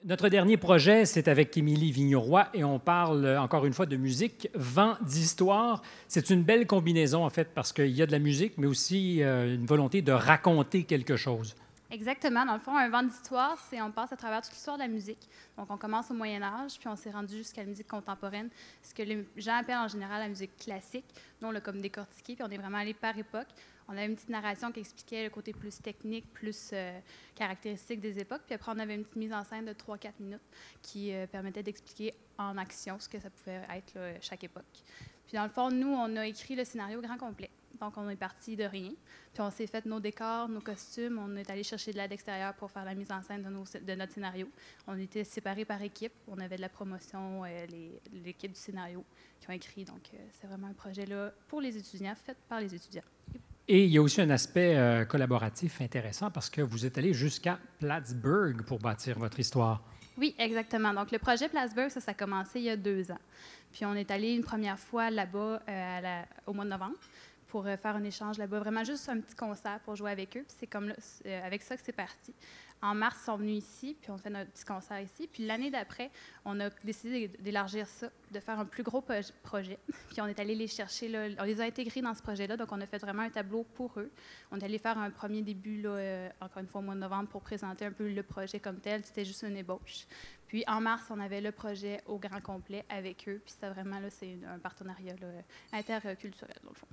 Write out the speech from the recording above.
Notre dernier projet, c'est avec Émilie Vigneault et on parle encore une fois de musique, vent d'histoire. C'est une belle combinaison en fait parce qu'il y a de la musique, mais aussi une volonté de raconter quelque chose. Exactement. Dans le fond, un vent d'histoire, c'est on passe à travers toute l'histoire de la musique. Donc, on commence au Moyen Âge, puis on s'est rendu jusqu'à la musique contemporaine, ce que les gens appellent en général la musique classique. Nous, on l'a comme décortiqué, puis on est vraiment allé par époque. On avait une petite narration qui expliquait le côté plus technique, plus caractéristique des époques. Puis après, on avait une petite mise en scène de 3-4 minutes qui permettait d'expliquer en action ce que ça pouvait être là, chaque époque. Puis dans le fond, nous, on a écrit le scénario au grand complet. Donc, on est parti de rien. Puis, on s'est fait nos décors, nos costumes. On est allé chercher de l'aide extérieure pour faire la mise en scène de notre scénario. On était séparés par équipe. On avait de la promotion, l'équipe du scénario qui ont écrit. Donc, c'est vraiment un projet là pour les étudiants, fait par les étudiants. Et il y a aussi un aspect collaboratif intéressant parce que vous êtes allé jusqu'à Plattsburgh pour bâtir votre histoire. Oui, exactement. Donc, le projet Plattsburgh, ça a commencé il y a 2 ans. Puis, on est allé une première fois là-bas au mois de novembre pour faire un échange là-bas. Vraiment juste un petit concert pour jouer avec eux. Puis c'est comme là, avec ça que c'est parti. En mars, ils sont venus ici, puis on fait notre petit concert ici. Puis l'année d'après, on a décidé d'élargir ça, de faire un plus gros projet. Puis on est allé les chercher, là, on les a intégrés dans ce projet-là, donc on a fait vraiment un tableau pour eux. On est allé faire un premier début, là, encore une fois, au mois de novembre, pour présenter un peu le projet comme tel. C'était juste une ébauche. Puis en mars, on avait le projet au grand complet avec eux. Puis c'était vraiment, là, c'est un partenariat là, interculturel, dans le fond.